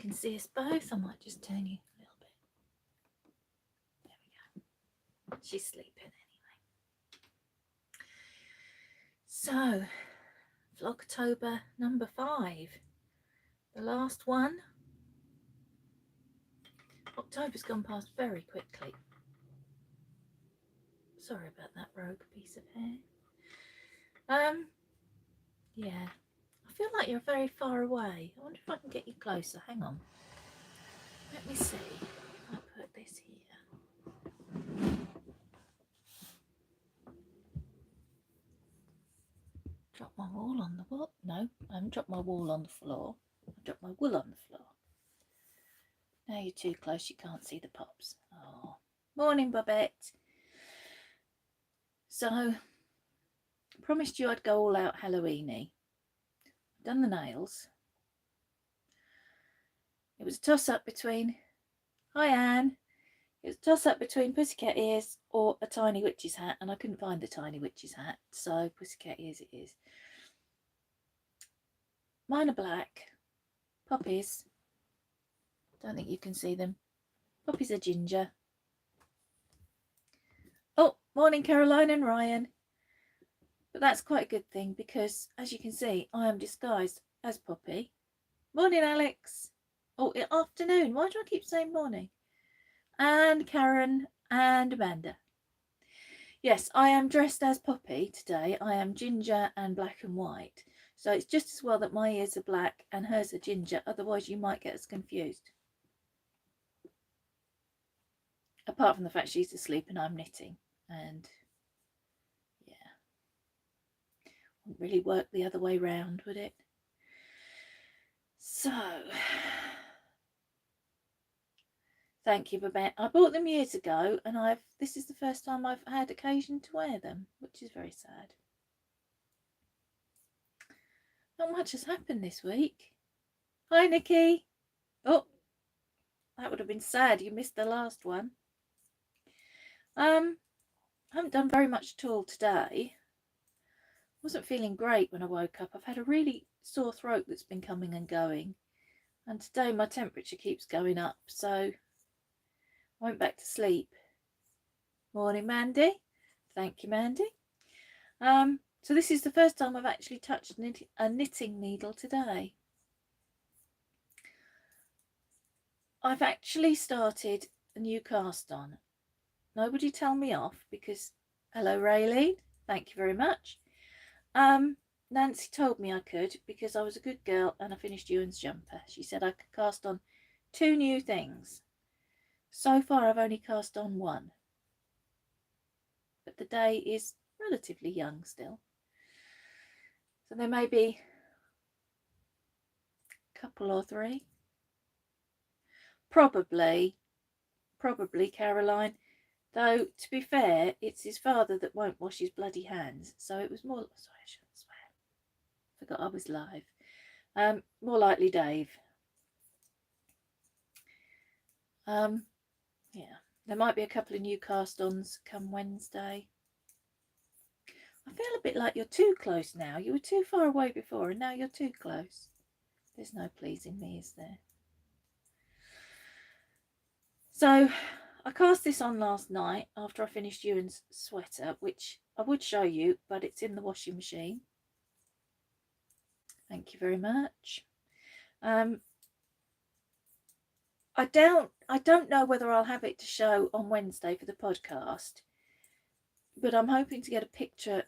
can see us both. I might just turn you a little bit. There we go. She's sleeping anyway. So, Vlogtober number 5. The last one. October's gone past very quickly. Sorry about that rogue piece of hair. Yeah. I feel like you're very far away. I wonder if I can get you closer. Hang on. Let me see. I'll put this here. Drop my wool on the wall. No, I haven't dropped my wool on the floor. I've dropped my wool on the floor. Now you're too close, you can't see the pops. Oh, morning, Babette. So, I promised you I'd go all out Halloween-y. Done the nails. It was a toss-up between... Hi, Anne. It was a toss-up between pussycat ears or a tiny witch's hat, and I couldn't find the tiny witch's hat, so pussycat ears it is. Mine are black. Poppies. Don't think you can see them. Poppies are ginger. Oh, morning, Caroline and Ryan. But that's quite a good thing because, as you can see, I am disguised as Poppy. Morning, Alex. Oh, afternoon. Why do I keep saying morning? And Karen and Amanda. Yes, I am dressed as Poppy today. I am ginger and black and white. So it's just as well that my ears are black and hers are ginger. Otherwise, you might get us confused. Apart from the fact she's asleep and I'm knitting. And yeah, wouldn't really work the other way round, would it? So, thank you, Babette. I bought them years ago, and this is the first time I've had occasion to wear them, which is very sad. Not much has happened this week. Hi, Nikki. Oh, that would have been sad. You missed the last one. I haven't done very much at all today. Wasn't feeling great when I woke up. I've had a really sore throat that's been coming and going, and today my temperature keeps going up, so I went back to sleep. Morning, Mandy. Thank you, Mandy. So this is the first time I've actually touched a knitting needle today. I've actually started a new cast on. Nobody tell me off because, hello Raylene, thank you very much. Nancy told me I could because I was a good girl and I finished Ewan's jumper. She said I could cast on 2 new things. So far I've only cast on 1. But the day is relatively young still. So there may be a couple or 3. Probably Caroline. Though, to be fair, it's his father that won't wash his bloody hands. So it was more... Sorry, I shouldn't swear. Forgot I was live. More likely Dave. Yeah. There might be a couple of new cast-ons come Wednesday. I feel a bit like you're too close now. You were too far away before and now you're too close. There's no pleasing me, is there? So I cast this on last night after I finished Ewan's sweater, which I would show you, but it's in the washing machine. Thank you very much. I don't know whether I'll have it to show on Wednesday for the podcast, but I'm hoping to get a picture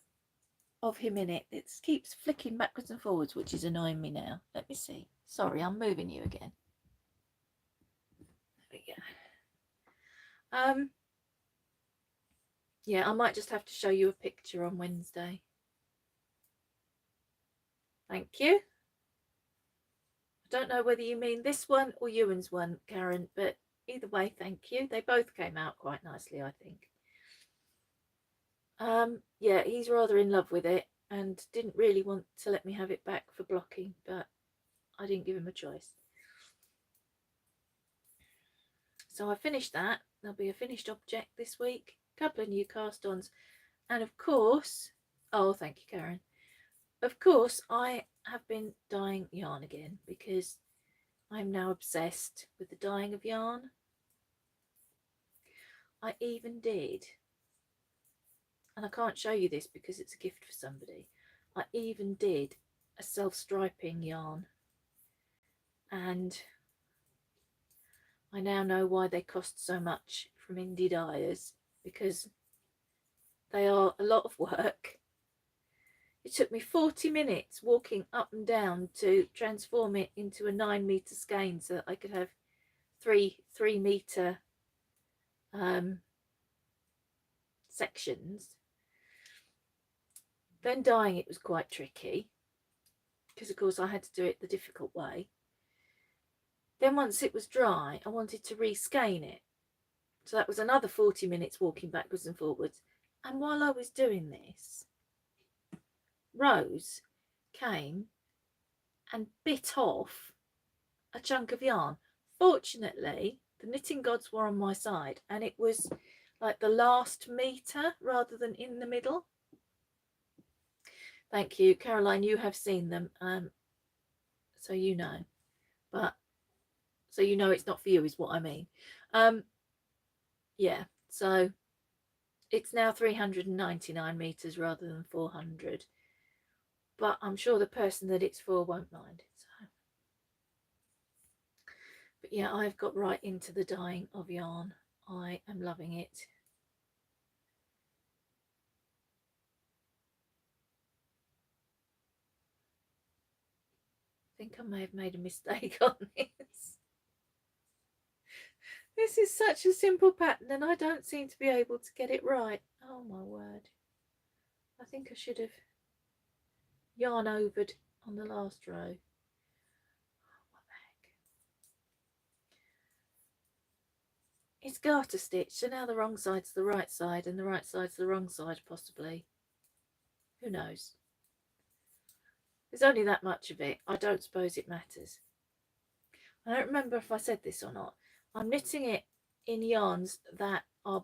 of him in it. It keeps flicking backwards and forwards, which is annoying me now. Let me see. Sorry, I'm moving you again. There we go. Yeah, I might just have to show you a picture on Wednesday. Thank you. I don't know whether you mean this one or Ewan's one, Karen, but either way, thank you. They both came out quite nicely, I think. Yeah, he's rather in love with it and didn't really want to let me have it back for blocking, but I didn't give him a choice. So I finished that. There'll be a finished object this week, a couple of new cast-ons, and of course, oh, thank you, Karen. Of course, I have been dyeing yarn again because I'm now obsessed with the dyeing of yarn. I even did, and I can't show you this because it's a gift for somebody, I even did a self-striping yarn, and I now know why they cost so much from indie dyers, because they are a lot of work. It took me 40 minutes walking up and down to transform it into a 9-metre skein so that I could have three 3-metre sections. Then dyeing it was quite tricky because of course I had to do it the difficult way. Then once it was dry, I wanted to reskein it, so that was another 40 minutes walking backwards and forwards. And while I was doing this, Rose came and bit off a chunk of yarn. Fortunately, the knitting gods were on my side, and it was like the last metre rather than in the middle. Thank you, Caroline. You have seen them, so you know. But so you know it's not for you is what I mean. Yeah, so it's now 399 meters rather than 400, but I'm sure the person that it's for won't mind. So, but yeah, I've got right into the dyeing of yarn. I am loving it. I think I may have made a mistake on this. This is such a simple pattern and I don't seem to be able to get it right. Oh my word. I think I should have yarn overed on the last row. Oh, what the heck. It's garter stitch, so now the wrong side's the right side and the right side's the wrong side possibly. Who knows? There's only that much of it. I don't suppose it matters. I don't remember if I said this or not. I'm knitting it in yarns that are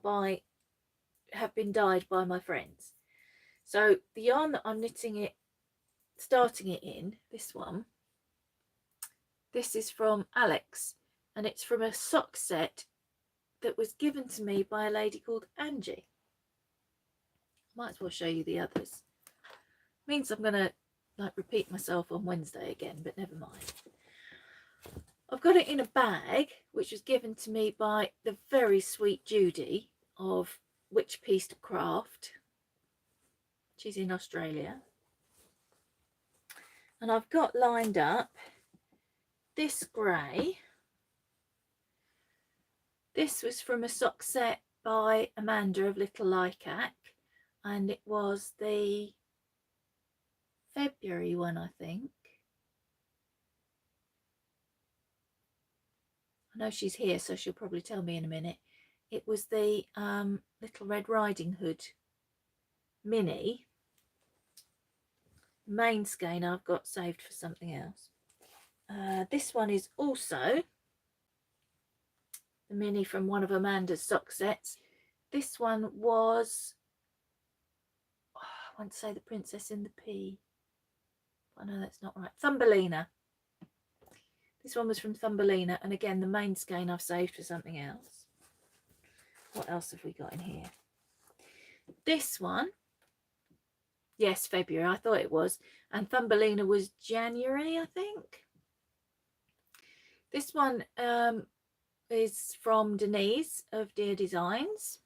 have been dyed by my friends. So the yarn that I'm knitting it, starting it in, this one, this is from Alex, and it's from a sock set that was given to me by a lady called Angie. Might as well show you the others. Means I'm gonna like repeat myself on Wednesday again, but never mind. I've got it in a bag which was given to me by the very sweet Judy of Witch Pieced Craft. She's in Australia. And I've got lined up this grey. This was from a sock set by Amanda of Little Lycac, and it was the February one, I think. I know she's here, so she'll probably tell me in a minute. It was the Little Red Riding Hood mini. Main skein I've got saved for something else. This one is also the mini from one of Amanda's sock sets. This one was, I want to say the Princess in the Pea. I know that's not right. Thumbelina. This one was from Thumbelina, and again the main skein I've saved for something else. What else have we got in here? This one, yes, February, I thought it was, and Thumbelina was January, I think. This one is from Denise of Dear Designs.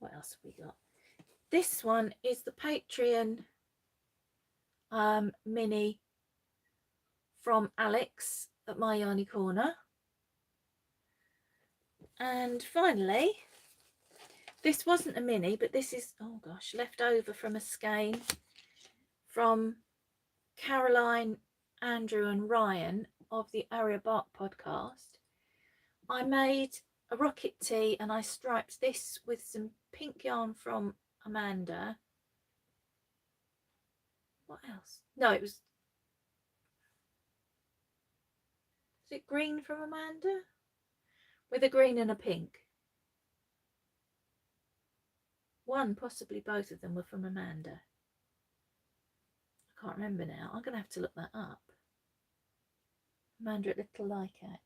What else have we got? This one is the Patreon mini from Alex at My Yarny Corner. And finally, this wasn't a mini, but this is, oh gosh, left over from a skein from Caroline, Andrew and Ryan of the Aria Bark podcast. I made a rocket tee and I striped this with some pink yarn from Amanda. What else? No, it was it green from Amanda? With a green and a pink. One, possibly both of them were from Amanda. I can't remember now. I'm going to have to look that up. Amanda at Little Lycac.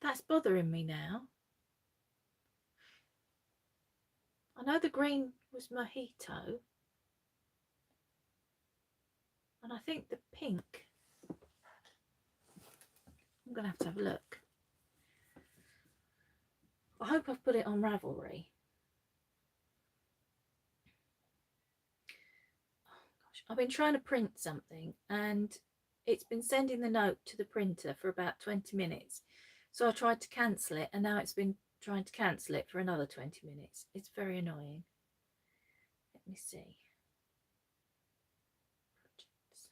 That's bothering me now. I know the green was mojito. And I think the pink, I'm going to have a look. I hope I've put it on Ravelry. Oh gosh, I've been trying to print something and it's been sending the note to the printer for about 20 minutes. So I tried to cancel it and now it's been trying to cancel it for another 20 minutes. It's very annoying. Let me see. Projects.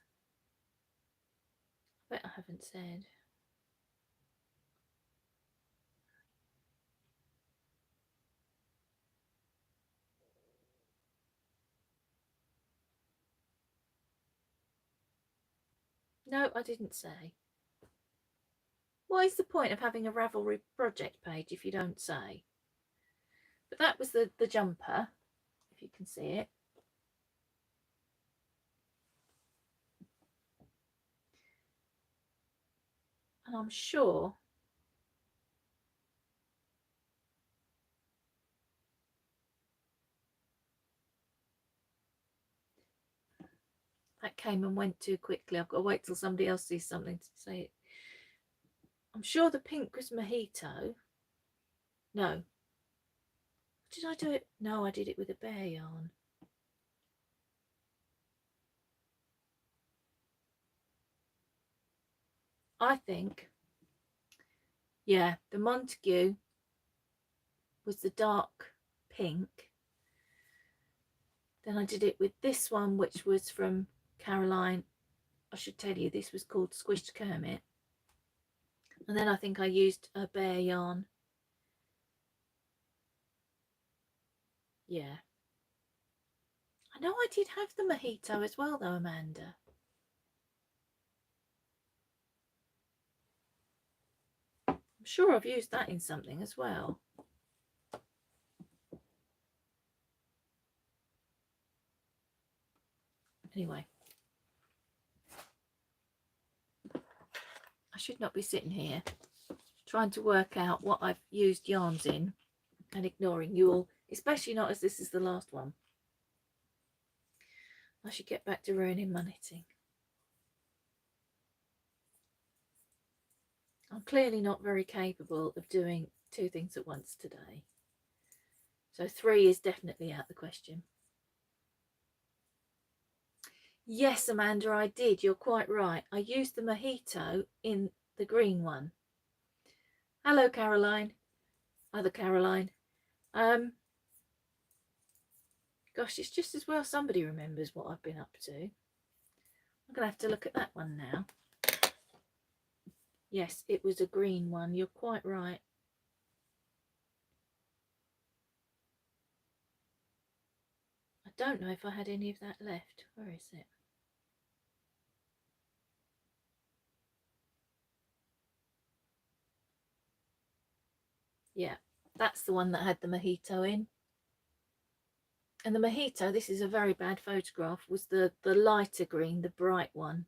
I bet I haven't said. No, I didn't say. What is the point of having a Ravelry project page if you don't say? But that was the jumper, if you can see it. And I'm sure that came and went too quickly. I've got to wait till somebody else sees something to say it. I'm sure the pink was mojito. No. Did I do it? No, I did it with a bear yarn. I think, yeah, the Montague was the dark pink. Then I did it with this one, which was from Caroline. I should tell you, this was called Squished Kermit. And then I think I used a bear yarn. Yeah. I know I did have the mojito as well, though, Amanda. I'm sure I've used that in something as well. Anyway. I should not be sitting here trying to work out what I've used yarns in and ignoring you all, especially not as this is the last one. I should get back to ruining my knitting. I'm clearly not very capable of doing 2 things at once today. So 3 is definitely out of the question. Yes, Amanda, I did. You're quite right. I used the mojito in the green one. Hello, Caroline. Other Caroline. Gosh, it's just as well somebody remembers what I've been up to. I'm going to have to look at that one now. Yes, it was a green one. You're quite right. I don't know if I had any of that left. Where is it? Yeah, that's the one that had the mojito in. And the mojito, this is a very bad photograph, was the lighter green, the bright one.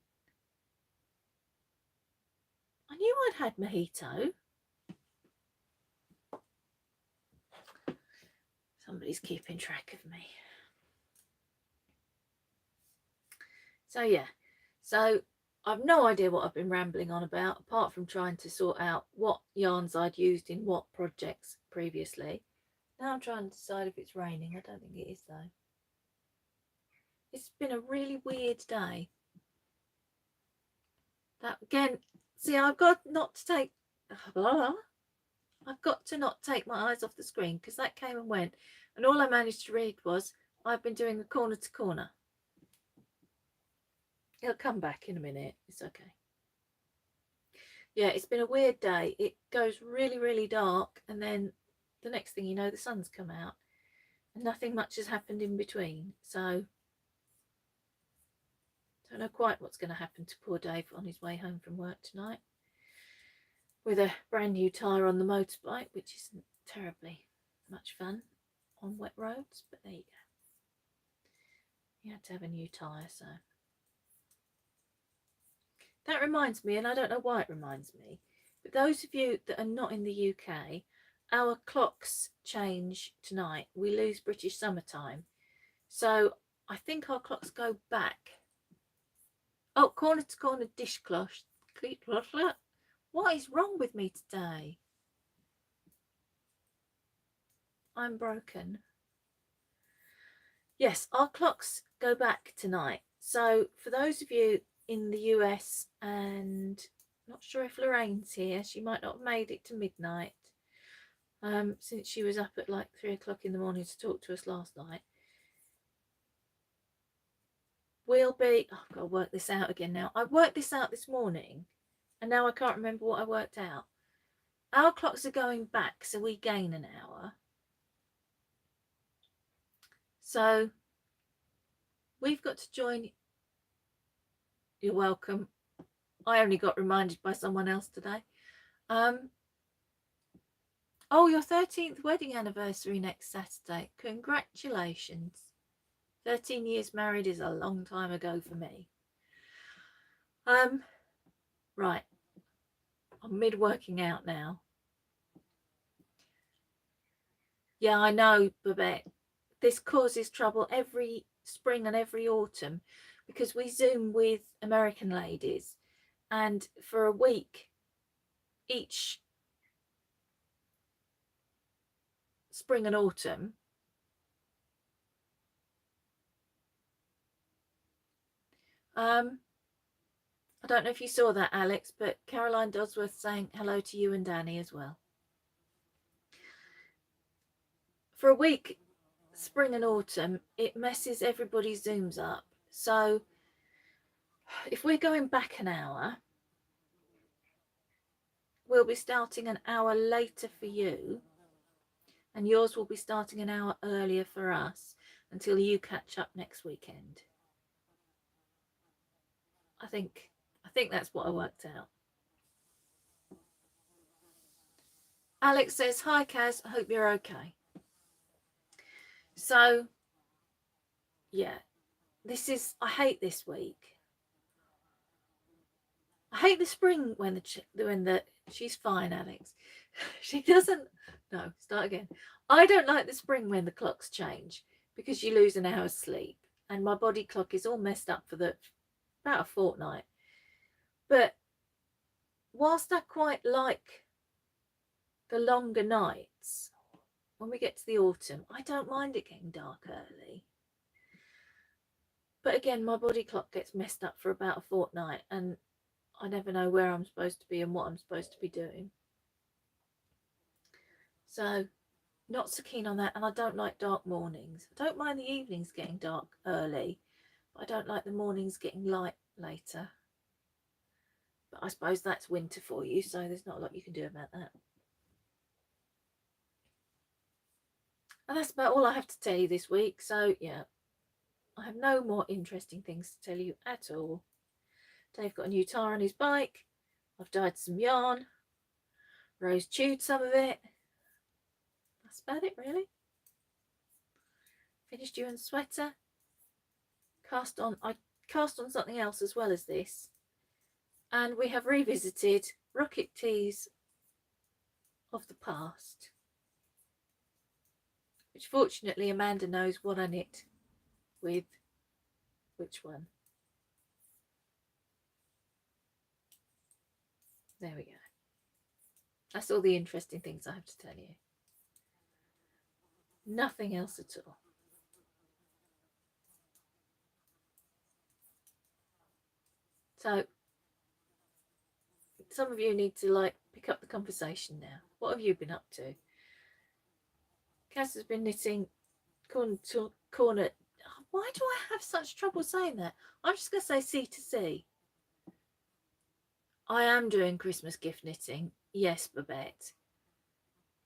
I knew I'd had mojito. Somebody's keeping track of me. So yeah, so I've no idea what I've been rambling on about, apart from trying to sort out what yarns I'd used in what projects previously. Now I'm trying to decide if it's raining. I don't think it is though. It's been a really weird day. That again, see, I've got not to take I've got to not take my eyes off the screen, because that came and went and all I managed to read was I've been doing a corner to corner. It'll come back in a minute. It's okay. Yeah, it's been a weird day. It goes really, really dark and then the next thing you know, the sun's come out and nothing much has happened in between. So don't know quite what's going to happen to poor Dave on his way home from work tonight with a brand new tyre on the motorbike, which isn't terribly much fun on wet roads, but there you go. You had to have a new tyre, so. That reminds me, and I don't know why it reminds me, but those of you that are not in the UK, our clocks change tonight. We lose British summertime. So I think our clocks go back. Oh, corner to corner dishcloth. What is wrong with me today? I'm broken. Yes, our clocks go back tonight. So for those of you in the US, and not sure if Lorraine's here, she might not have made it to midnight, since she was up at like 3 o'clock in the morning to talk to us last night. We'll be, oh, I've got to work this out again now. I worked this out this morning and now I can't remember what I worked out. Our clocks are going back, so we gain an hour. So we've got to join. You're welcome. I only got reminded by someone else today. Oh, your 13th wedding anniversary next Saturday. Congratulations. 13 years married is a long time ago for me. Right. I'm mid working out now. Yeah, I know, Babette. This causes trouble every spring and every autumn because we Zoom with American ladies, and for a week each spring and autumn, I don't know if you saw that, Alex, but Caroline Dodsworth saying hello to you and Danny as well. For a week, spring and autumn, it messes everybody's Zooms up. So if we're going back an hour, we'll be starting an hour later for you, and yours will be starting an hour earlier for us until you catch up next weekend. I think that's what I worked out. Alex says, hi Kaz, I hope you're okay. So yeah, I hate this week. I hate the spring when she's fine, Alex. She doesn't. No, start again. I don't like the spring when the clocks change because you lose an hour's sleep, and my body clock is all messed up for about a fortnight. But whilst I quite like the longer nights, when we get to the autumn, I don't mind it getting dark early. But again, my body clock gets messed up for about a fortnight, and I never know where I'm supposed to be and what I'm supposed to be doing. So not so keen on that, and I don't like dark mornings. I don't mind the evenings getting dark early, but I don't like the mornings getting light later. But I suppose that's winter for you, so there's not a lot you can do about that. And that's about all I have to tell you this week. So yeah, I have no more interesting things to tell you at all. Dave got a new tyre on his bike. I've dyed some yarn. Rose chewed some of it. That's about it, really. Finished you and sweater. I cast on something else as well as this. And we have revisited rocket teas of the past, which fortunately Amanda knows what I knit with which one. There we go. That's all the interesting things I have to tell you. Nothing else at all. So some of you need to pick up the conversation now. What have you been up to? Cass has been knitting corner to corner. Why do I have such trouble saying that? I'm just going to say C to C. I am doing Christmas gift knitting. Yes, Babette.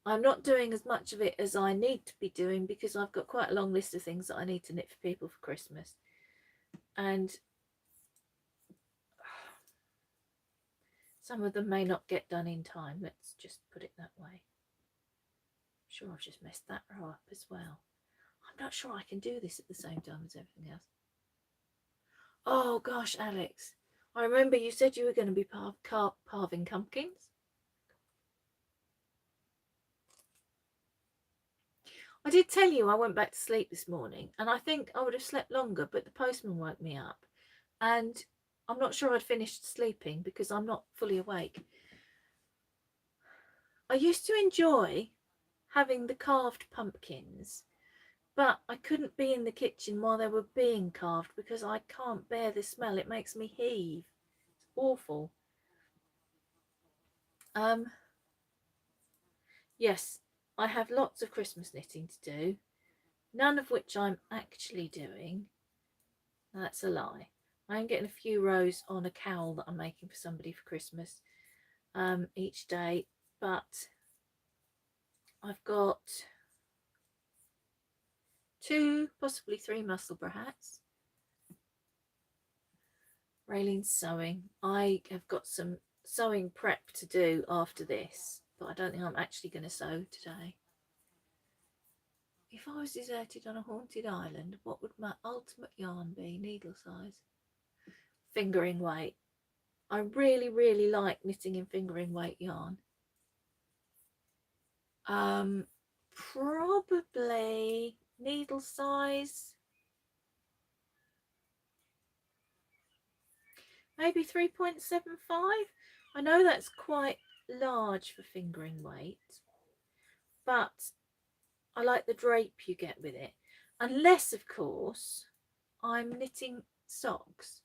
I'm not doing as much of it as I need to be doing because I've got quite a long list of things that I need to knit for people for Christmas. And some of them may not get done in time. Let's just put it that way. sure I've just messed that row up as well. I'm not sure I can do this at the same time as everything else. Oh gosh, Alex, I remember you said you were going to be carving pumpkins. I did tell you I went back to sleep this morning, and I think I would have slept longer, but the postman woke me up, and I'm not sure I'd finished sleeping because I'm not fully awake. I used to enjoy having the carved pumpkins, but I couldn't be in the kitchen while they were being carved because I can't bear the smell. It makes me heave. It's awful. Yes, I have lots of Christmas knitting to do, none of which I'm actually doing. That's a lie. I am getting a few rows on a cowl that I'm making for somebody for Christmas each day, but I've got 2, possibly 3 Musselburgh hats. Raylene's sewing. I have got some sewing prep to do after this, but I don't think I'm actually going to sew today. If I was deserted on a haunted island, what would my ultimate yarn be? Needle size. Fingering weight. I really, really like knitting in fingering weight yarn. Probably needle size. Maybe 3.75. I know that's quite large for fingering weight, but I like the drape you get with it. Unless, of course, I'm knitting socks.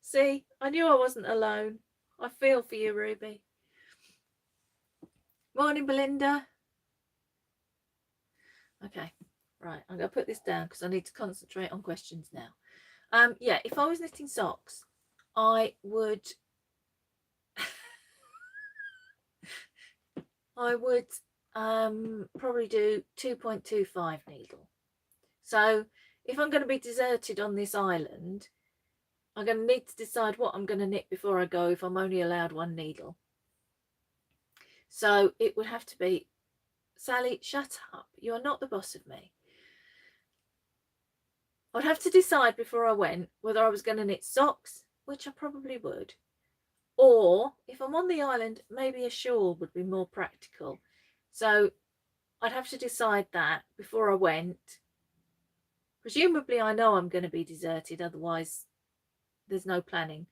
See, I knew I wasn't alone. I feel for you, Ruby. Morning, Belinda. Okay, right. I'm going to put this down because I need to concentrate on questions now. Yeah, if I was knitting socks, I would probably do 2.25 needle. So if I'm going to be deserted on this island, I'm going to need to decide what I'm going to knit before I go if I'm only allowed 1 needle. So it would have to be, Sally, shut up. You're not the boss of me. I'd have to decide before I went whether I was going to knit socks, which I probably would, or if I'm on the island, maybe a shawl would be more practical. So I'd have to decide that before I went. Presumably I know I'm going to be deserted, otherwise there's no planning.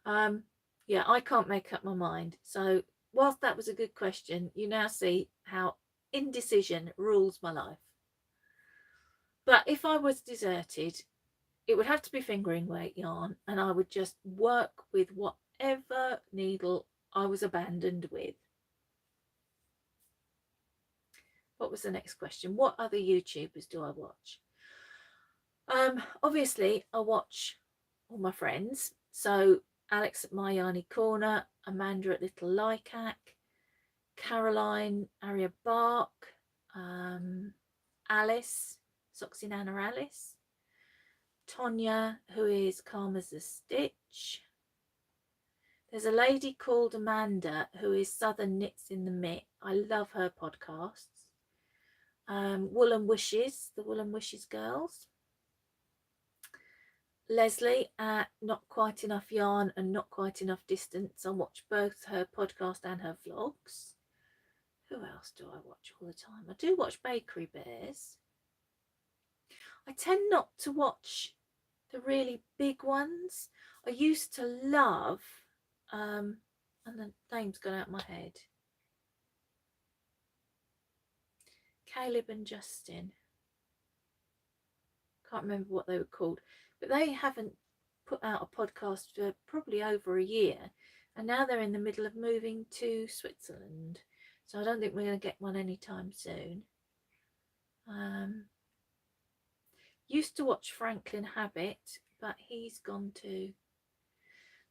Yeah, I can't make up my mind. So whilst that was a good question, you now see how indecision rules my life. But if I was deserted, it would have to be fingering weight yarn, and I would just work with whatever needle I was abandoned with. What was the next question? What other YouTubers do I watch? Obviously, I watch all my friends. So Alex at My Yarny Corner, Amanda at Little Lycac, Caroline, Aria Bark, Alice, Soxy Nana Alice, Tonya, who is calm as a stitch. There's a lady called Amanda who is Southern Knits in the Mitt. I love her podcasts. Wool and Wishes, the Wool and Wishes girls. Leslie at Not Quite Enough Yarn and Not Quite Enough Distance. I watch both her podcast and her vlogs. Who else do I watch all the time? I do watch Bakery Bears. I tend not to watch the really big ones. I used to love, and the name's gone out of my head, Caleb and Justin. Can't remember what they were called, but they haven't put out a podcast for probably over a year, and now they're in the middle of moving to Switzerland, so I don't think we're going to get one anytime soon. Used to watch Franklin Habit, but he's gone too.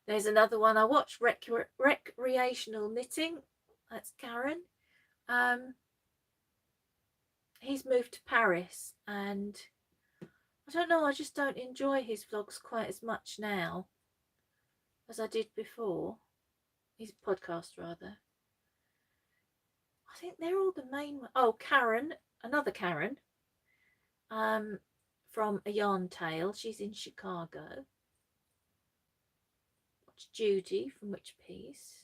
There's another one I watch, Recreational Knitting. That's Karen. He's moved to Paris, and I don't know, I just don't enjoy his vlogs quite as much now as I did before. He's a podcast rather. I think they're all the main ones. Oh, Karen, another Karen. From A Yarn Tale. She's in Chicago. Watch Judy from Which Piece.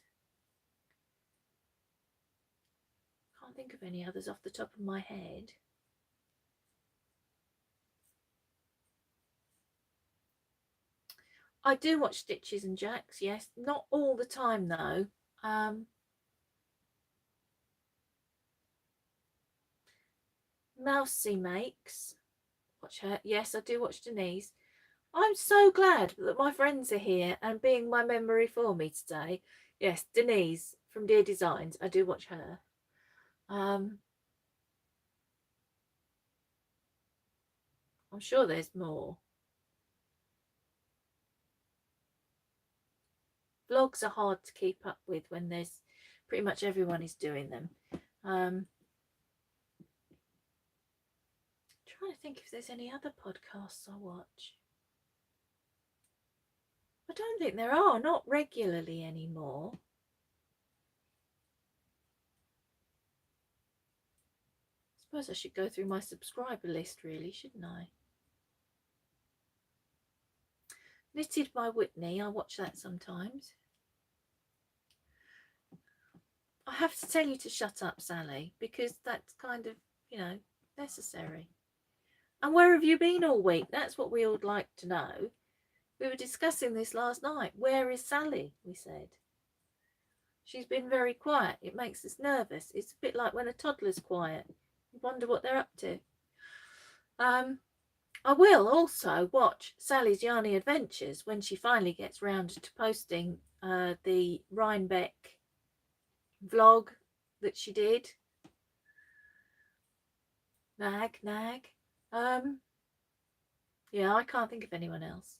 Can't think of any others off the top of my head. I do watch Stitches and Jacks, yes. Not all the time though. Mousy Makes. Watch her. Yes, I do watch Denise. I'm so glad that my friends are here and being my memory for me today. Yes, Denise from Dear Designs. I do watch her. I'm sure there's more. Vlogs are hard to keep up with when there's pretty much everyone is doing them. Trying to think if there's any other podcasts I watch. I don't think there are, not regularly anymore. I suppose I should go through my subscriber list really, shouldn't I? Knitted by Whitney, I watch that sometimes. I have to tell you to shut up, Sally, because that's kind of, you know, necessary. And where have you been all week? That's what we would like to know. We were discussing this last night. Where is Sally? We said. She's been very quiet. It makes us nervous. It's a bit like when a toddler's quiet. You wonder what they're up to. I will also watch Sally's Yarny Adventures when she finally gets round to posting the Rhinebeck vlog that she did. Nag. Yeah, I can't think of anyone else.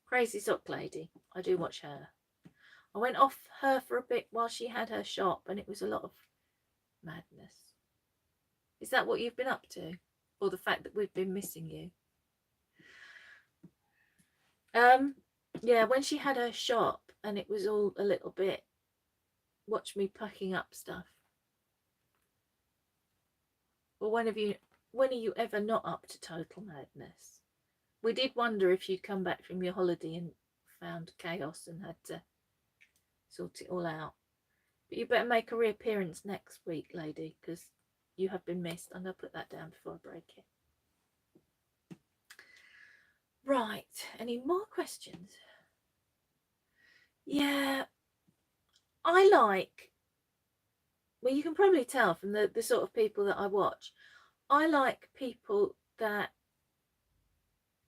Crazy Sock Lady. I do watch her. I went off her for a bit while she had her shop and it was a lot of madness. Is that what you've been up to? Or the fact that we've been missing you? Yeah, when she had her shop and it was all a little bit, watch me packing up stuff. Well, when are you ever not up to total madness? We did wonder if you'd come back from your holiday and found chaos and had to sort it all out. But you better make a reappearance next week, lady, because you have been missed. I'm going to put that down before I break it. Right, any more questions? Yeah, I like, well, you can probably tell from the sort of people that I watch, I like people that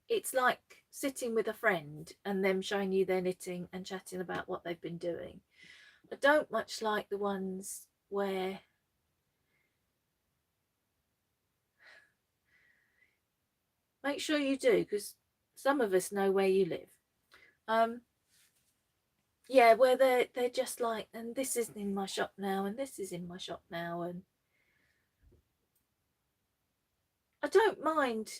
it's like sitting with a friend and them showing you their knitting and chatting about what they've been doing. I don't much like the ones where make sure you do, because some of us know where you live. Yeah, where they're just like, and this isn't in my shop now, and this is in my shop now, and I don't mind.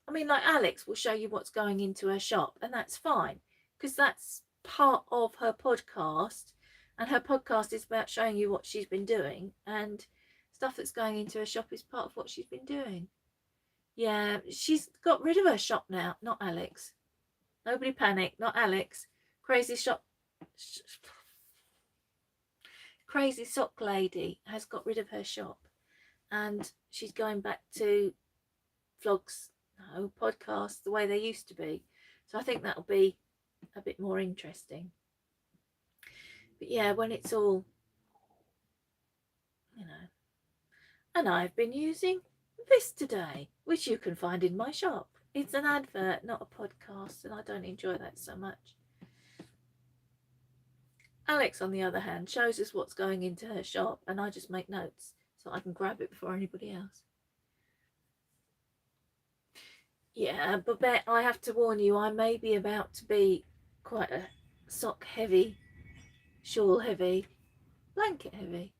I mean, like Alex will show you what's going into her shop, and that's fine because that's part of her podcast, and her podcast is about showing you what she's been doing, and stuff that's going into her shop is part of what she's been doing. Yeah, she's got rid of her shop now, not Alex. Nobody panic, not Alex. Crazy Sock Lady has got rid of her shop and she's going back to vlogs, no, podcasts the way they used to be. So I think that'll be a bit more interesting. But yeah, when it's all, you know. And I've been using this today, which you can find in my shop. It's an advert, not a podcast, and I don't enjoy that so much. Alex, on the other hand, shows us what's going into her shop, and I just make notes so I can grab it before anybody else. Yeah, but I have to warn you, I may be about to be quite a sock heavy, shawl heavy, blanket heavy.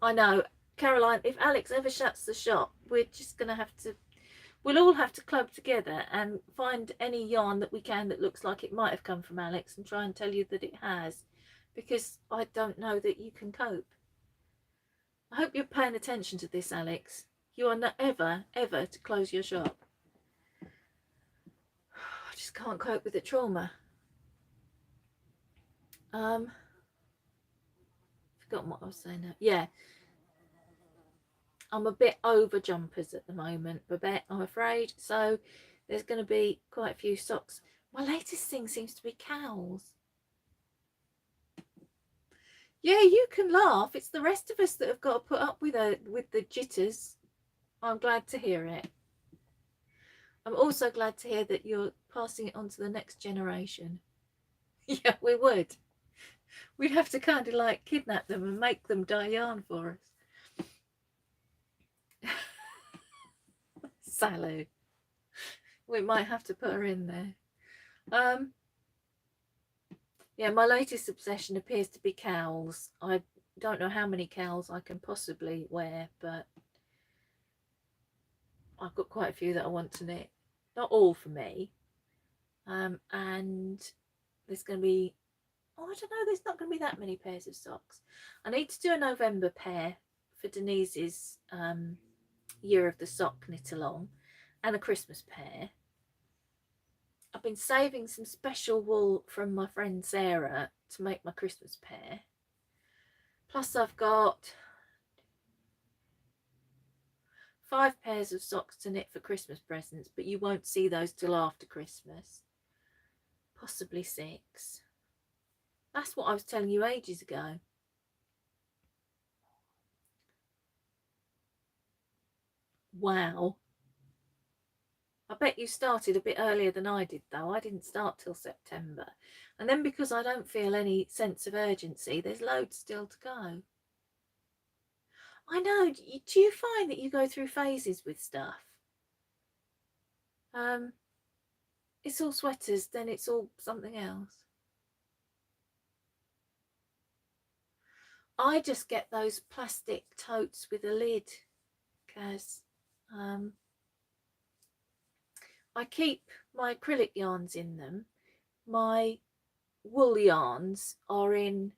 I know, Caroline, if Alex ever shuts the shop, we're We'll all have to club together and find any yarn that we can that looks like it might have come from Alex and try and tell you that it has, because I don't know that you can cope. I hope you're paying attention to this, Alex. You are not ever to close your shop. I just can't cope with the trauma. Forgotten what I was saying now. Yeah. I'm a bit over jumpers at the moment, Babette, I'm afraid. So there's going to be quite a few socks. My latest thing seems to be cows. Yeah, you can laugh. It's the rest of us that have got to put up with the jitters. I'm glad to hear it. I'm also glad to hear that you're passing it on to the next generation. Yeah, we would. We'd have to kind of like kidnap them and make them dye yarn for us. Sally. We might have to put her in there. Yeah, my latest obsession appears to be cowls. I don't know how many cowls I can possibly wear, but I've got quite a few that I want to knit. Not all for me. And there's going to be, I don't know, there's not going to be that many pairs of socks. I need to do a November pair for Denise's Year of the Sock knit along, and a Christmas pair. I've been saving some special wool from my friend Sarah to make my Christmas pair. Plus I've got 5 pairs of socks to knit for Christmas presents, but you won't see those till after Christmas. Possibly 6. That's what I was telling you ages ago. Wow. I bet you started a bit earlier than I did, though. I didn't start till September. And then because I don't feel any sense of urgency, there's loads still to go. I know. Do you find that you go through phases with stuff? It's all sweaters, then it's all something else. I just get those plastic totes with a lid, because I keep my acrylic yarns in them. My wool yarns are in,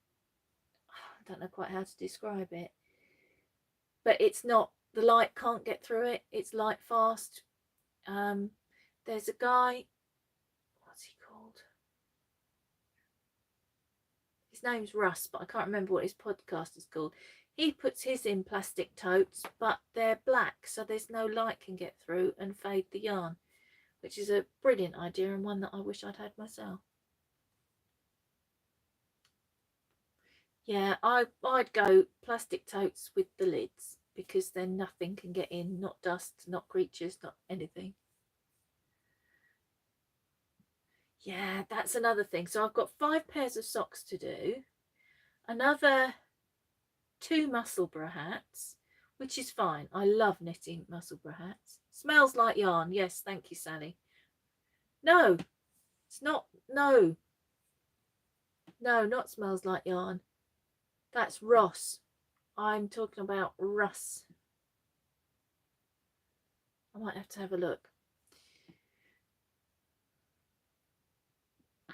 I don't know quite how to describe it, but it's not, the light can't get through it. It's light fast. There's a guy, what's he called? His name's Russ, but I can't remember what his podcast is called. He puts his in plastic totes, but they're black, so there's no light can get through and fade the yarn, which is a brilliant idea and one that I wish I'd had myself. Yeah, I'd go plastic totes with the lids, because then nothing can get in, not dust, not creatures, not anything. Yeah, that's another thing. So I've got 5 pairs of socks to do, another 2 Musselburgh hats, which is fine. I love knitting Musselburgh hats. Smells like yarn. Yes, thank you, Sally. No, it's not. No, not smells like yarn. That's Ross. I'm talking about Russ. I might have to have a look.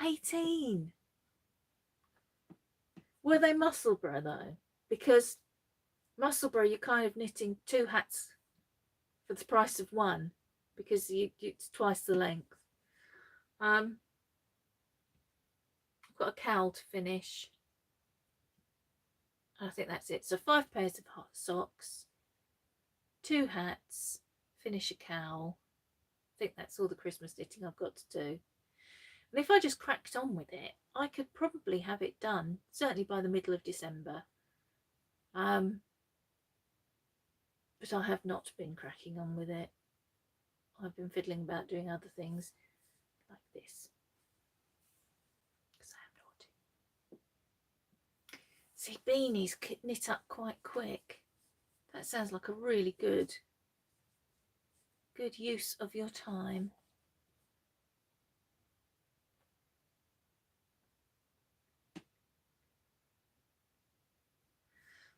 18. Were they Musselburgh though? Because Musselburgh, you're kind of knitting 2 hats for the price of 1, because it's twice the length. I've got a cowl to finish. I think that's it. So 5 pairs of hot socks, 2 hats, finish a cowl. I think that's all the Christmas knitting I've got to do. And if I just cracked on with it, I could probably have it done, certainly by the middle of December. But I have not been cracking on with it. I've been fiddling about doing other things like this, because I am naughty. See, beanies knit up quite quick. That sounds like a really good use of your time.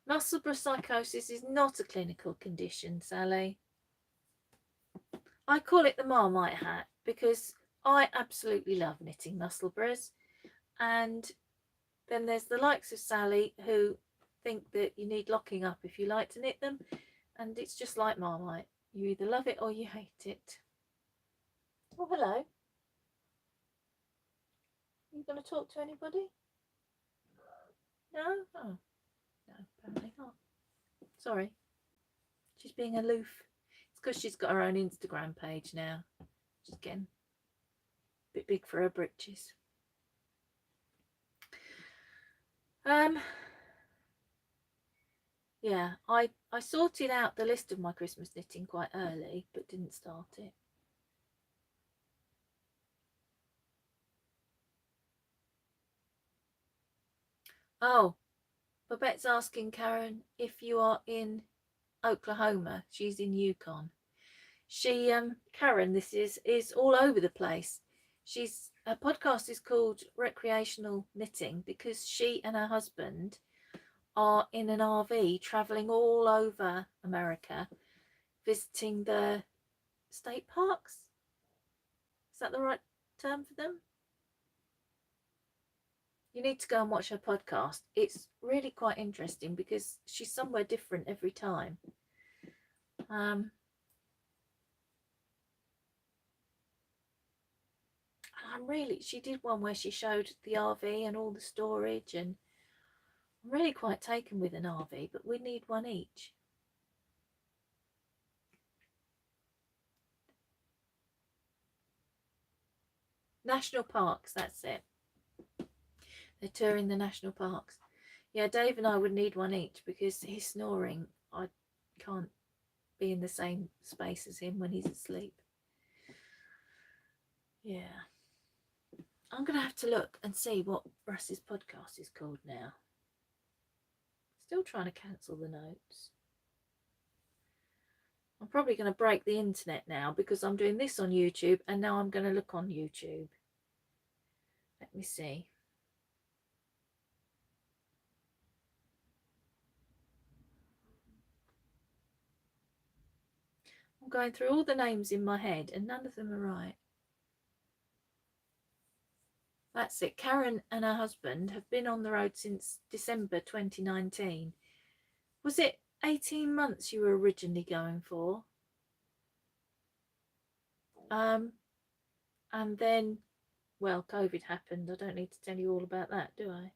Musselburgh psychosis is not a clinical condition, Sally. I call it the Marmite hat because I absolutely love knitting Musselburghs. And then there's the likes of Sally who think that you need locking up if you like to knit them. And it's just like Marmite. You either love it or you hate it. Oh, hello. Are you going to talk to anybody? No? Oh, no, apparently not. Sorry. She's being aloof. It's because she's got her own Instagram page now. She's getting a bit big for her britches. Yeah, I sorted out the list of my Christmas knitting quite early, but didn't start it. Oh, Babette's asking Karen if you are in Oklahoma. She's in Yukon. She, Karen, this is all over the place. Her podcast is called Recreational Knitting because she and her husband are in an RV traveling all over America, visiting the state parks. Is that the right term for them? You need to go and watch her podcast. It's really quite interesting because she's somewhere different every time. She did one where she showed the RV and all the storage, and I'm really quite taken with an RV, but we need one each. National parks, that's it. They're touring the national parks. Yeah, Dave and I would need one each because he's snoring. I can't be in the same space as him when he's asleep. Yeah. I'm going to have to look and see what Russ's podcast is called now. Still trying to cancel the notes. I'm probably going to break the internet now because I'm doing this on YouTube and now I'm going to look on YouTube. Let me see. I'm going through all the names in my head and none of them are right. That's it. Karen and her husband have been on the road since December 2019. Was it 18 months you were originally going for? And then, well, COVID happened. I don't need to tell you all about that, do I?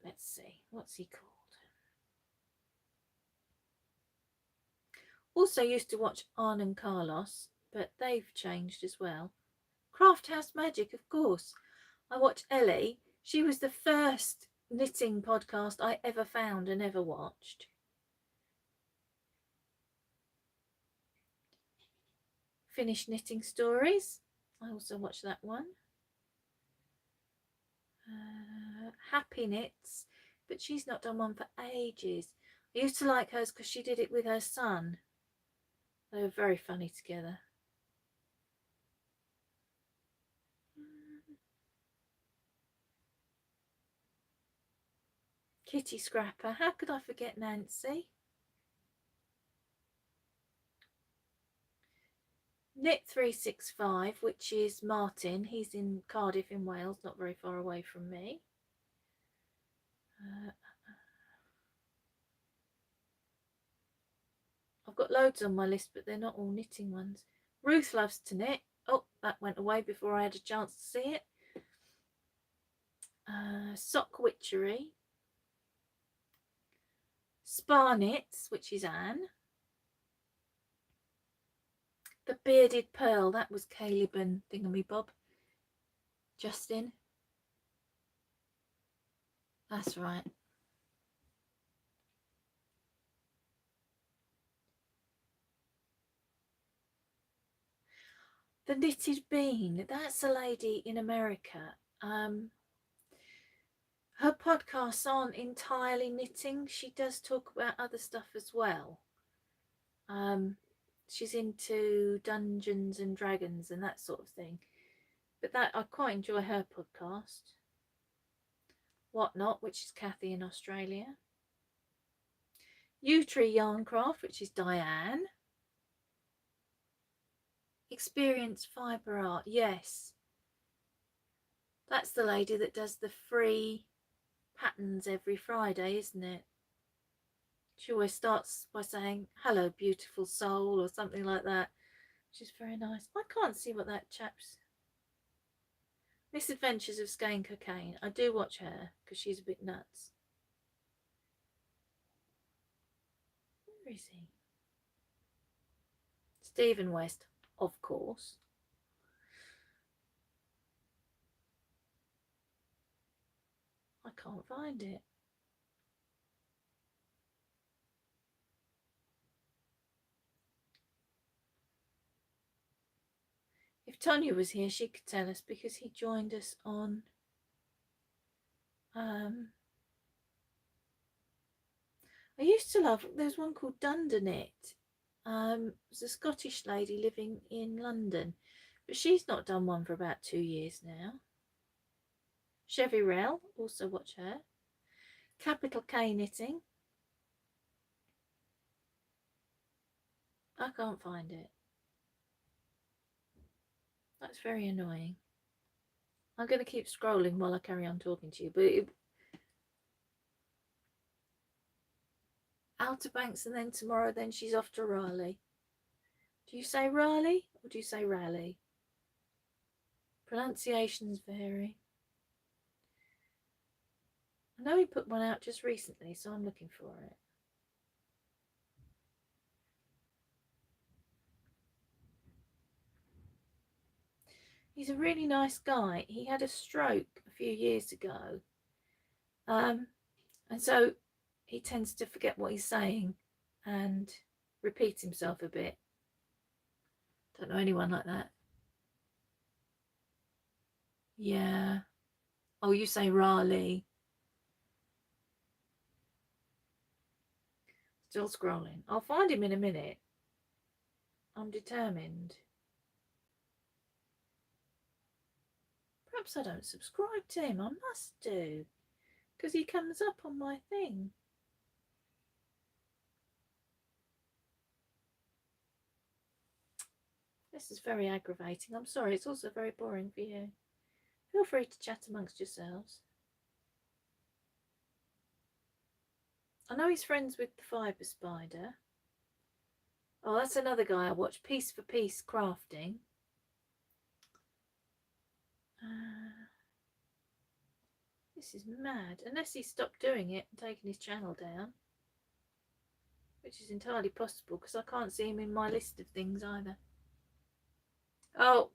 Let's see. What's he called? Also used to watch Arn and Carlos, but they've changed as well. Craft House Magic, of course. I watch Ellie. She was the first knitting podcast I ever found and ever watched. Finished Knitting Stories. I also watched that one. Happy Knits, but she's not done one for ages. I used to like hers because she did it with her son. They were very funny together. Kitty Scrapper. How could I forget Nancy? Knit 365, which is Martin. He's in Cardiff in Wales, not very far away from me. I've got loads on my list, but they're not all knitting ones. Ruth Loves to Knit. Oh, that went away before I had a chance to see it. Sock Witchery. Spar Knits, which is Anne. The Bearded Pearl, that was Caleb and Thingamabob. Justin. That's right. The Knitted Bean, that's a lady in America. Her podcasts aren't entirely knitting. She does talk about other stuff as well. She's into Dungeons and Dragons and that sort of thing. But that I quite enjoy her podcast. Whatnot, which is Kathy in Australia. Yew Tree Yarncraft, which is Diane. Experience Fibre Art. Yes. That's the lady that does the free patterns every Friday, isn't it? She always starts by saying, "Hello, beautiful soul," or something like that, which is very nice. I can't see what that chap's... Misadventures of Skane Cocaine. I do watch her because she's a bit nuts. Where is he? Stephen West, of course. I can't find it. If Tonya was here, she could tell us because he joined us on I used to love, there's one called Dundernet. It was a Scottish lady living in London, but she's not done one for about 2 years now. Chevy Rell, also watch her. Capital K Knitting. I can't find it. That's very annoying. I'm going to keep scrolling while I carry on talking to you, but Outer Banks, and then tomorrow then she's off to Raleigh. Do you say Raleigh or do you say Raleigh? Pronunciations vary. I know he put one out just recently, so I'm looking for it. He's a really nice guy. He had a stroke a few years ago. And so he tends to forget what he's saying and repeats himself a bit. Don't know anyone like that. Yeah. Oh, you say Raleigh. Still scrolling. I'll find him in a minute. I'm determined. Perhaps I don't subscribe to him. I must do. Because he comes up on my thing. This is very aggravating. I'm sorry. It's also very boring for you. Feel free to chat amongst yourselves. I know he's friends with the Fibre Spider. Oh, that's another guy I watch. Piece for Piece Crafting. This is mad. Unless he stopped doing it and taken his channel down. Which is entirely possible because I can't see him in my list of things either. Oh,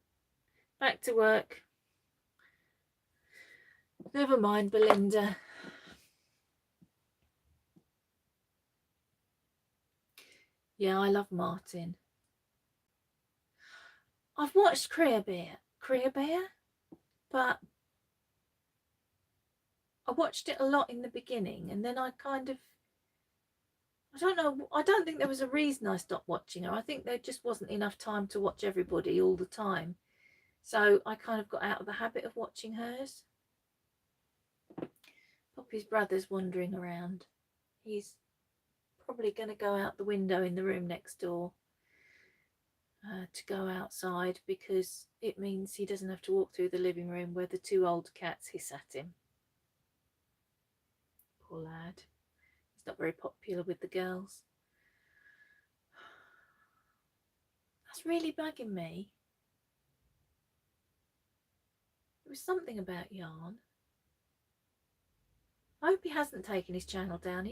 back to work. Never mind, Belinda. Yeah, I love Martin. I've watched Kriya Bear, but I watched it a lot in the beginning and then I kind of, I don't know, I don't think there was a reason I stopped watching her. I think there just wasn't enough time to watch everybody all the time. So I kind of got out of the habit of watching hers. Poppy's brother's wandering around. He's probably going to go out the window in the room next door to go outside because it means he doesn't have to walk through the living room where the two old cats hiss at him. Poor lad. He's not very popular with the girls. That's really bugging me. It was something about yarn. I hope he hasn't taken his channel down.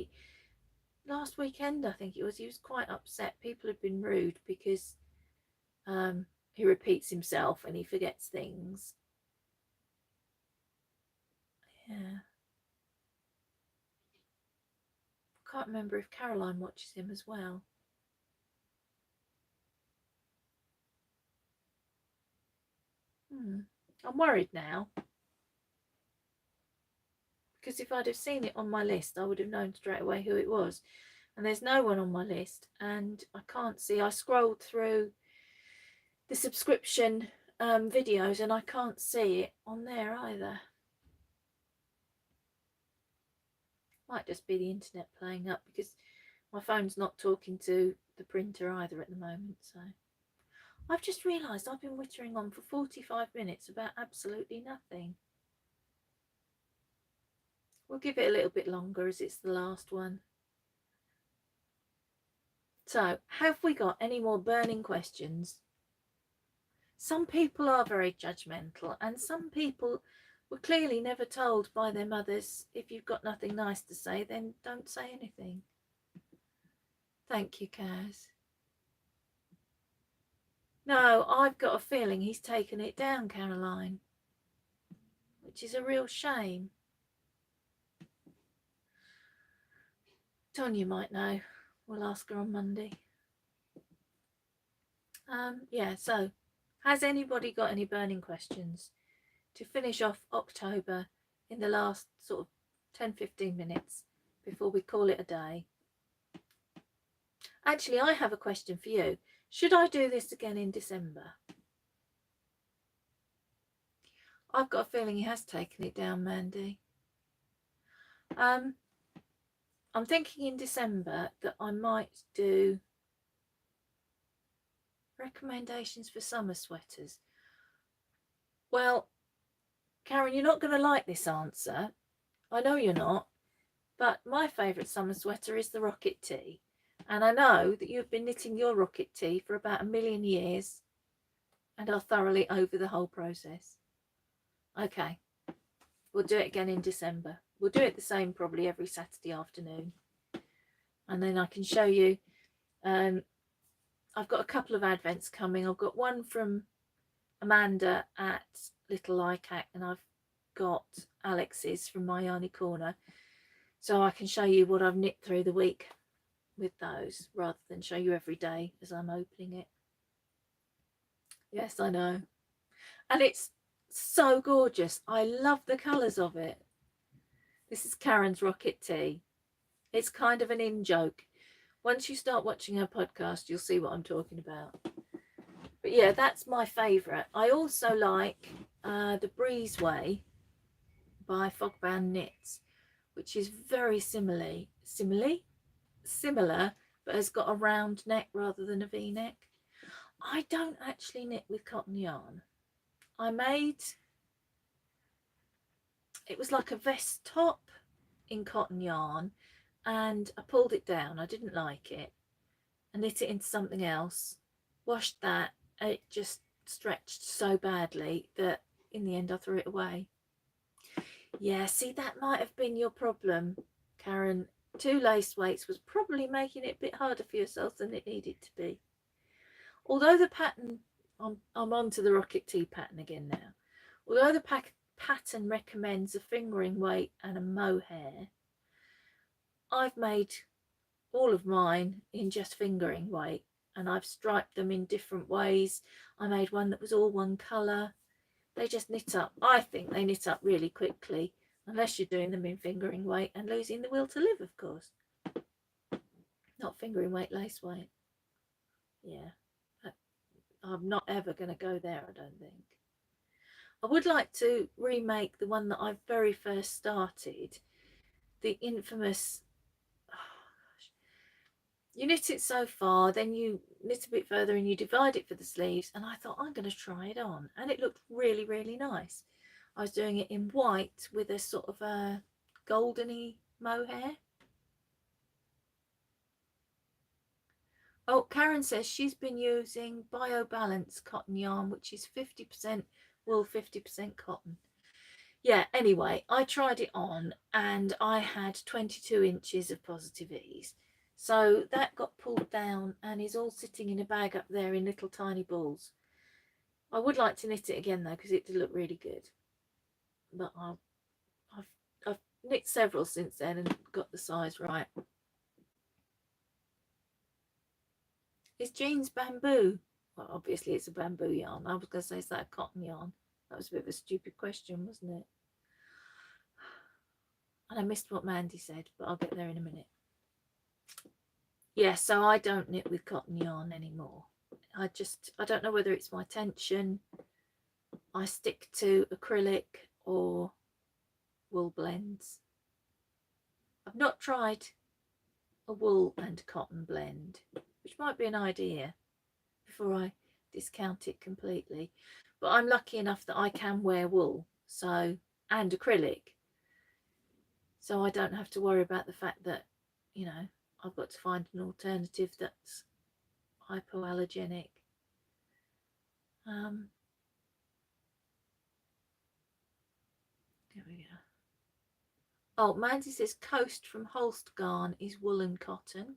Last weekend, I think it was, he was quite upset. People had been rude because he repeats himself and he forgets things. Yeah. I can't remember if Caroline watches him as well. I'm worried now. Because if I'd have seen it on my list, I would have known straight away who it was. And there's no one on my list. And I can't see. I scrolled through the subscription videos and I can't see it on there either. Might just be the internet playing up because my phone's not talking to the printer either at the moment. So I've just realised I've been whittering on for 45 minutes about absolutely nothing. We'll give it a little bit longer as it's the last one. So, have we got any more burning questions? Some people are very judgmental, and some people were clearly never told by their mothers, if you've got nothing nice to say, then don't say anything. Thank you, Kaz. No, I've got a feeling he's taken it down, Caroline, which is a real shame. Tonya might know. We'll ask her on Monday. Yeah, so has anybody got any burning questions to finish off October in the last sort of 10-15 minutes before we call it a day? Actually, I have a question for you. Should I do this again in December? I've got a feeling he has taken it down, Mandy. I'm thinking in December that I might do recommendations for summer sweaters. Well, Karen, you're not going to like this answer. I know you're not. But my favourite summer sweater is the Rocket Tee. And I know that you've been knitting your Rocket Tee for about 1 million years and are thoroughly over the whole process. Okay, we'll do it again in December. We'll do it the same probably every Saturday afternoon. And then I can show you. I've got a couple of advents coming. I've got one from Amanda at Little Icac, and I've got Alex's from My Yarny Corner. So I can show you what I've knit through the week with those rather than show you every day as I'm opening it. Yes, I know. And it's so gorgeous. I love the colours of it. This is Karen's Rocket Tee. It's kind of an in-joke. Once you start watching her podcast, you'll see what I'm talking about. But yeah, that's my favourite. I also like the Breezeway by Fogbound Knits, which is very similar, but has got a round neck rather than a V-neck. I don't actually knit with cotton yarn. It was like a vest top in cotton yarn, and I pulled it down. I didn't like it. I knit it into something else, washed that, and it just stretched so badly that in the end I threw it away. Yeah, see, that might have been your problem, Karen. 2 lace weights was probably making it a bit harder for yourself than it needed to be. Although the pattern, I'm on to the Rocket Tee pattern again now. Although the pattern recommends a fingering weight and a mohair, I've made all of mine in just fingering weight, and I've striped them in different ways. I made one that was all one colour. They just knit up. I think they knit up really quickly, unless you're doing them in fingering weight and losing the will to live, of course. Not fingering weight, lace weight. Yeah. I'm not ever going to go there, I don't think. I would like to remake the one that I very first started, the infamous, oh gosh, you knit it so far, then you knit a bit further and you divide it for the sleeves, and I thought I'm going to try it on, and it looked really, really nice. I was doing it in white with a sort of a goldeny mohair. Oh, Karen says she's been using BioBalance cotton yarn, which is 50% wool, 50% cotton. Yeah, anyway, I tried it on and I had 22 inches of positive ease. So that got pulled down and is all sitting in a bag up there in little tiny balls. I would like to knit it again though, because it did look really good. But I've knit several since then and got the size right. Is jeans bamboo? Well, obviously it's a bamboo yarn. I was going to say, is that a cotton yarn? That was a bit of a stupid question, wasn't it? And I missed what Mandy said, but I'll get there in a minute. Yeah, so I don't knit with cotton yarn anymore. I don't know whether it's my tension. I stick to acrylic or wool blends. I've not tried a wool and cotton blend, which might be an idea before I discount it completely. But I'm lucky enough that I can wear wool, so, and acrylic. So I don't have to worry about the fact that, you know, I've got to find an alternative that's hypoallergenic. There we go. Oh, Mandy says Coast from Holstgarn is woolen cotton.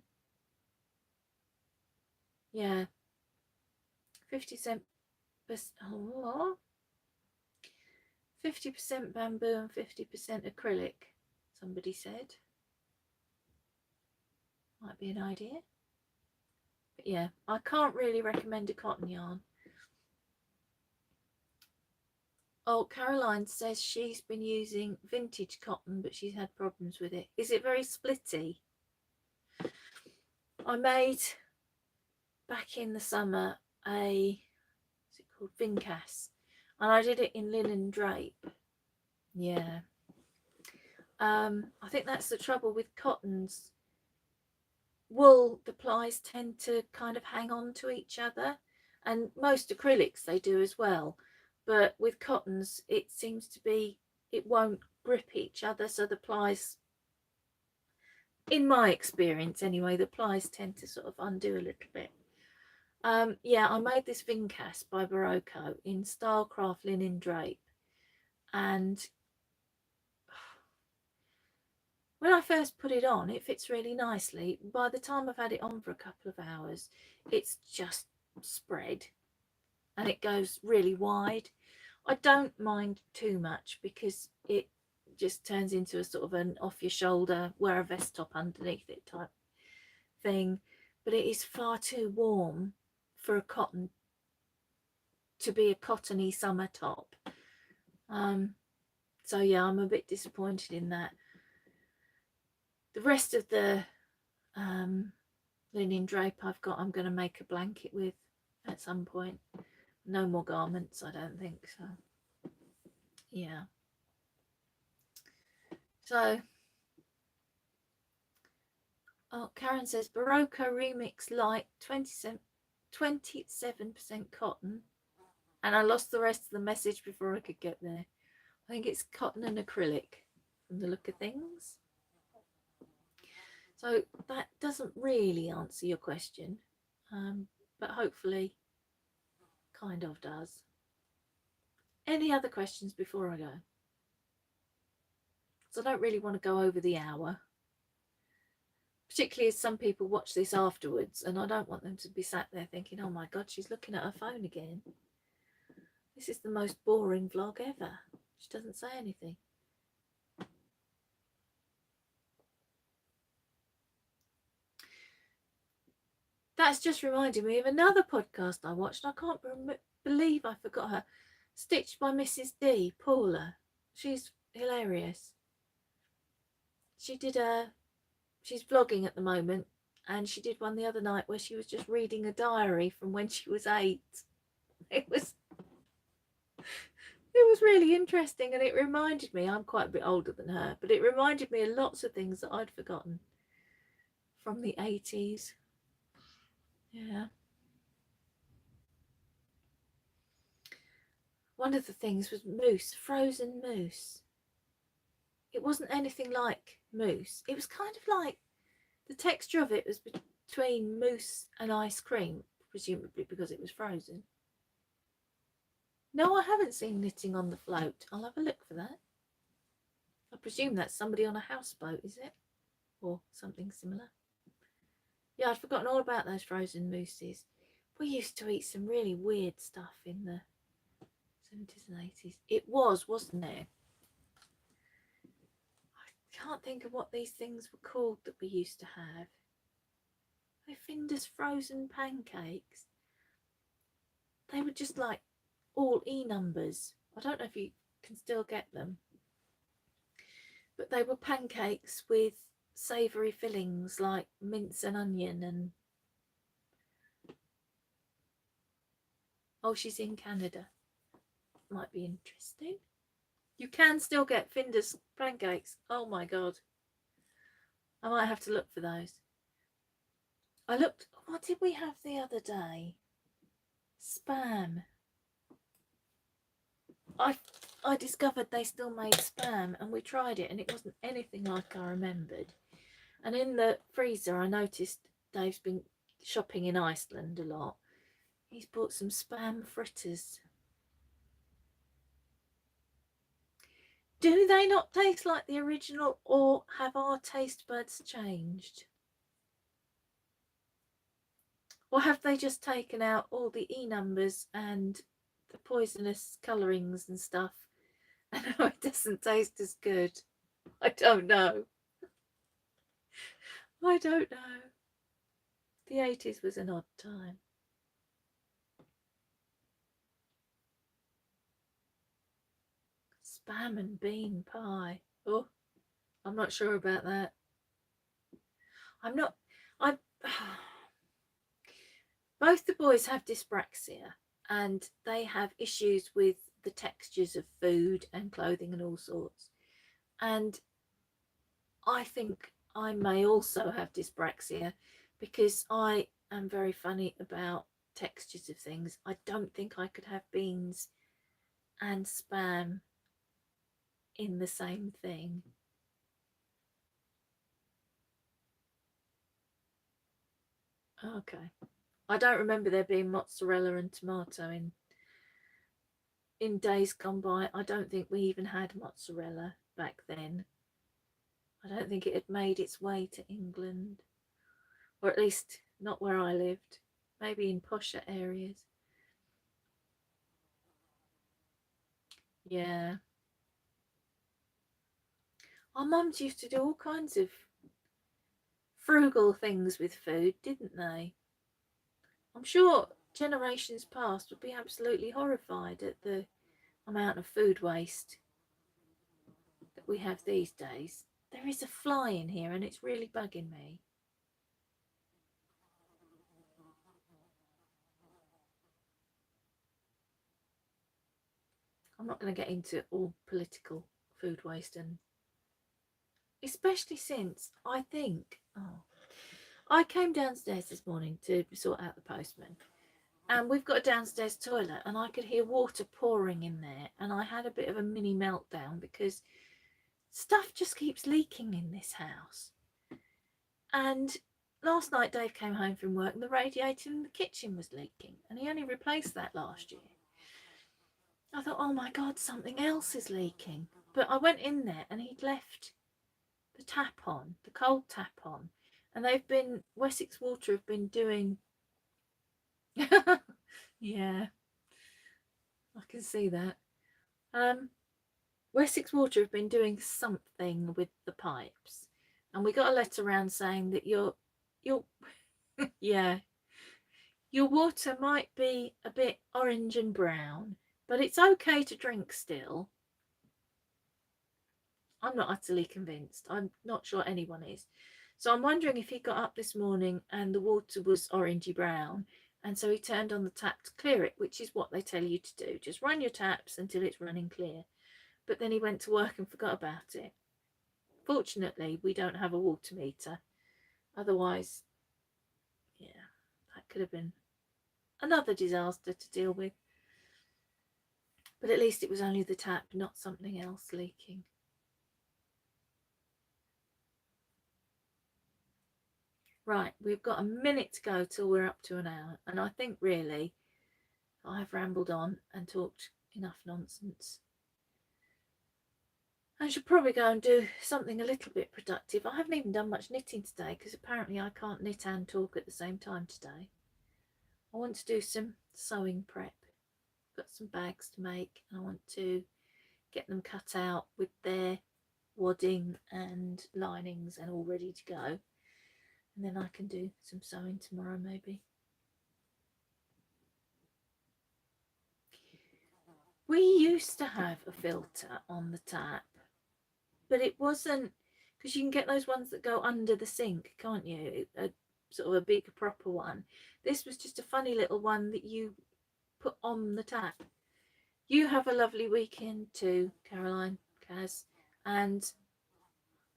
Yeah. 50% 50% bamboo and 50% acrylic, somebody said. Might be an idea. But yeah, I can't really recommend a cotton yarn. Oh, Caroline says she's been using vintage cotton, but she's had problems with it. Is it very splitty? I made, back in the summer, what's it called? Vincas. And I did it in linen drape. Yeah. I think that's the trouble with cottons. Wool, the plies tend to kind of hang on to each other, and most acrylics they do as well, but with cottons it seems to be, it won't grip each other, so the plies, in my experience anyway, the plies tend to sort of undo a little bit. Yeah, I made this Vincas by Barocco in Stylecraft linen drape, and when I first put it on, it fits really nicely. By the time I've had it on for a couple of hours, it's just spread and it goes really wide. I don't mind too much because it just turns into a sort of an off your shoulder, wear a vest top underneath it type thing. But it is far too warm for a cotton to be a cottony summer top. So yeah, I'm a bit disappointed in that. The rest of the linen drape I've got, I'm going to make a blanket with at some point. No more garments, I don't think so. Yeah. So, oh, Karen says Barocco Remix Light 27% cotton, and I lost the rest of the message before I could get there. I think it's cotton and acrylic from the look of things. So that doesn't really answer your question, but hopefully kind of does. Any other questions before I go? So I don't really want to go over the hour, particularly as some people watch this afterwards, and I don't want them to be sat there thinking, oh my god, she's looking at her phone again. This is the most boring vlog ever. She doesn't say anything. That's just reminded me of another podcast I watched. I can't believe I forgot her. Stitched by Mrs. D, Paula. She's hilarious. She did she's vlogging at the moment, and she did one the other night where she was just reading a diary from when she was 8. It was really interesting, and it reminded me, I'm quite a bit older than her, but it reminded me of lots of things that I'd forgotten from the 80s. Yeah. One of the things was mousse, frozen mousse. It wasn't anything like mousse. It was kind of like, the texture of it was between mousse and ice cream, presumably because it was frozen. No, I haven't seen Knitting on the Float. I'll have a look for that. I presume that's somebody on a houseboat, is it? Or something similar. Yeah, I'd forgotten all about those frozen mousses. We used to eat some really weird stuff in the 70s and 80s. It was, wasn't it? I can't think of what these things were called that we used to have. Finder's frozen pancakes. They were just like all E numbers. I don't know if you can still get them. But they were pancakes with savoury fillings like mince and onion and... Oh, she's in Canada. Might be interesting. You can still get Finder's pancakes. Oh my god. I might have to look for those. I looked... What did we have the other day? Spam. I discovered they still made spam, and we tried it and it wasn't anything like I remembered. And in the freezer I noticed Dave's been shopping in Iceland a lot. He's bought some spam fritters. Do they not taste like the original, or have our taste buds changed? Or have they just taken out all the E numbers and the poisonous colourings and stuff, and now it doesn't taste as good? I don't know. I don't know. The 80s was an odd time. Spam and bean pie. Oh, I'm not sure about that. I both the boys have dyspraxia, and they have issues with the textures of food and clothing and all sorts. And I think I may also have dyspraxia because I am very funny about textures of things. I don't think I could have beans and spam in the same thing. Okay. I don't remember there being mozzarella and tomato in days gone by. I don't think we even had mozzarella back then. I don't think it had made its way to England, or at least not where I lived. Maybe in posher areas. Yeah. Our mums used to do all kinds of frugal things with food, didn't they? I'm sure generations past would be absolutely horrified at the amount of food waste that we have these days. There is a fly in here and it's really bugging me. I'm not going to get into all political food waste, and especially since I think, I came downstairs this morning to sort out the postman, and we've got a downstairs toilet, and I could hear water pouring in there, and I had a bit of a mini meltdown because stuff just keeps leaking in this house. And last night Dave came home from work and the radiator in the kitchen was leaking, and he only replaced that last year. I thought, oh my God, something else is leaking. But I went in there and he'd left the tap on, the cold tap on. And Wessex Water have been doing, yeah, I can see that. Wessex Water have been doing something with the pipes. And we got a letter around saying that your, yeah, your water might be a bit orange and brown, but it's okay to drink still. I'm not utterly convinced. I'm not sure anyone is. So I'm wondering if he got up this morning and the water was orangey brown, and so he turned on the tap to clear it, which is what they tell you to do. Just run your taps until it's running clear. But then he went to work and forgot about it. Fortunately, we don't have a water meter. Otherwise, yeah, that could have been another disaster to deal with. But at least it was only the tap, not something else leaking. Right, we've got a minute to go till we're up to an hour, and I think really I've rambled on and talked enough nonsense. I should probably go and do something a little bit productive. I haven't even done much knitting today because apparently I can't knit and talk at the same time today. I want to do some sewing prep. Got some bags to make, and I want to get them cut out with their wadding and linings and all ready to go. And then I can do some sewing tomorrow maybe. We used to have a filter on the tap, but it wasn't, because you can get those ones that go under the sink, can't you? A sort of a big proper one. This was just a funny little one that you put on the tap. You have a lovely weekend too, Caroline, Kaz, and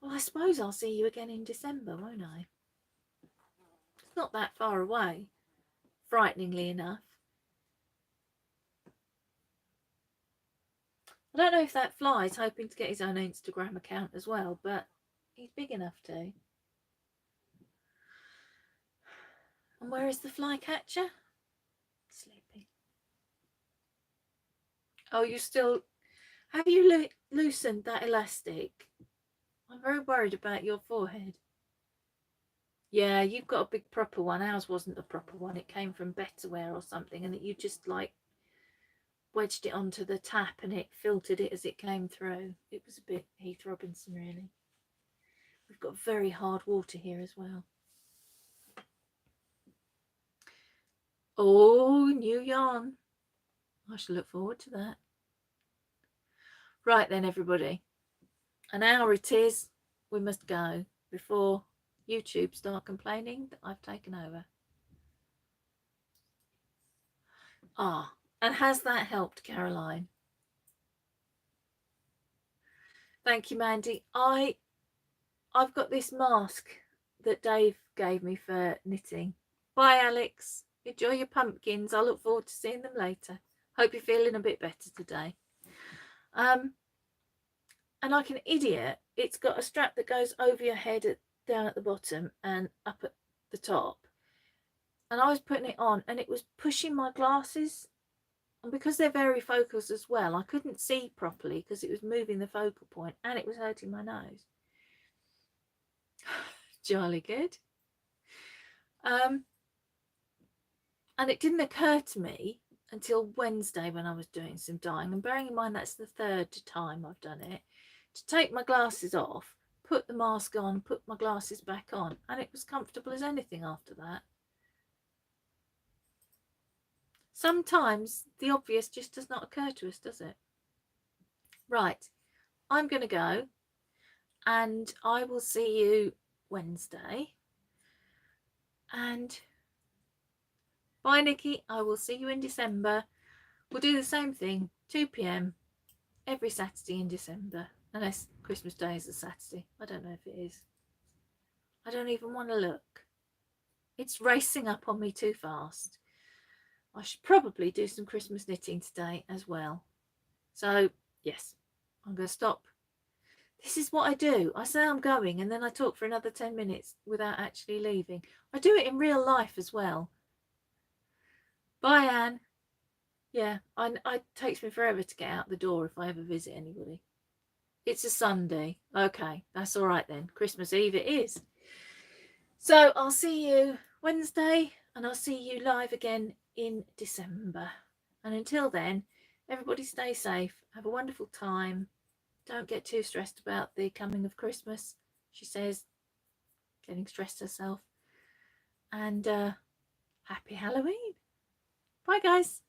well, I suppose I'll see you again in December, won't I? It's not that far away, frighteningly enough. I don't know if that fly's hoping to get his own Instagram account as well, but he's big enough to. And where is the flycatcher? Sleeping. Oh, you still... Have you loosened that elastic? I'm very worried about your forehead. Yeah, you've got a big proper one. Ours wasn't a proper one. It came from Betterware or something, and that you just like wedged it onto the tap and it filtered it as it came through. It was a bit Heath Robinson, really. We've got very hard water here as well. Oh, new yarn. I shall look forward to that. Right then, everybody. An hour it is. We must go before YouTube start complaining that I've taken over. Ah, and has that helped, Caroline? Thank you, Mandy. I've got this mask that Dave gave me for knitting. Bye, Alex. Enjoy your pumpkins. I look forward to seeing them later. Hope you're feeling a bit better today. And like an idiot, it's got a strap that goes over your head down at the bottom and up at the top. And I was putting it on and it was pushing my glasses. And because they're very focused as well, I couldn't see properly because it was moving the focal point and it was hurting my nose. Jolly good. And it didn't occur to me until Wednesday when I was doing some dyeing, and bearing in mind that's the third time I've done it, to take my glasses off, put the mask on, put my glasses back on, and it was comfortable as anything after that. Sometimes the obvious just does not occur to us, does it? Right, I'm going to go, and I will see you Wednesday. And bye, Nikki. I will see you in December. We'll do the same thing, 2 p.m. every Saturday in December, unless Christmas Day is a Saturday. I don't know if it is. I don't even want to look. It's racing up on me too fast. I should probably do some Christmas knitting today as well. So, yes, I'm going to stop. This is what I do. I say I'm going and then I talk for another 10 minutes without actually leaving. I do it in real life as well. Bye, Anne. Yeah, it takes me forever to get out the door if I ever visit anybody. It's a Sunday. Okay, that's all right then. Christmas Eve it is. So I'll see you Wednesday and I'll see you live again in December. And until then, everybody stay safe. Have a wonderful time. Don't get too stressed about the coming of Christmas, she says, getting stressed herself. And happy Halloween. Bye, guys.